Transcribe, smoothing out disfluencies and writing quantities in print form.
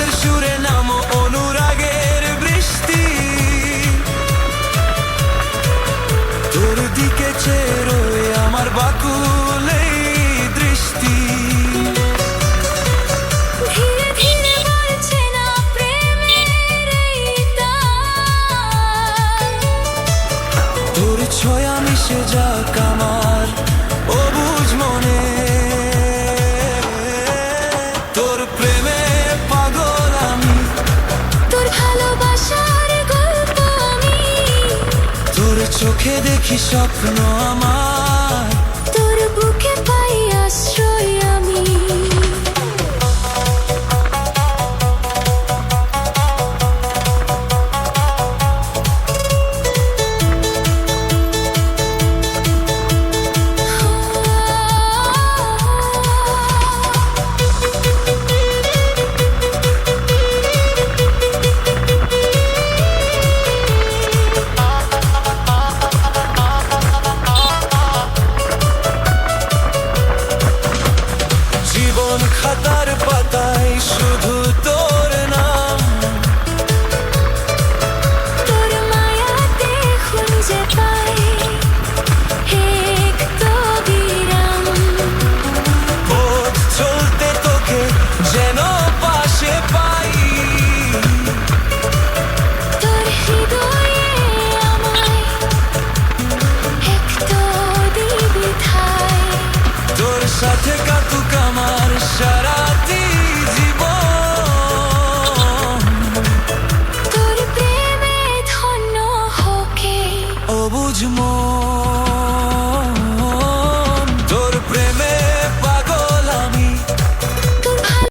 বাতাসের সুরে নামো অনুরাগের বৃষ্টি। তোর দিকে চেয়ে রয়ে আমার বাকুল এই দৃষ্টি। ধীরে ধীরে বলছে না প্রেমের এই তাল। তোর ছোঁয়া মিশে যাক আমার অবুঝ মনে। তোর প্রেমে পাগল আমি, তোর ভালোবাসার গল্প আমি। তোর চোখে দেখি স্বপ্ন আমার, তোর বুকে পাই আশ্রয় আমি। জীবন খাতার পাতায় শুধু তোর নাম। তোর মায়াতে খুঁজে পাই একটু বিরাম। পথ চলতে তোকে যেন পাশে পাই। তোর হৃদয়ে আমায় একটু দিবি ঠাই। তোর সাথে কাটুক আমার সারাটি জীবন। তোর প্রেমে ধন্য হোকে অবুঝ মন।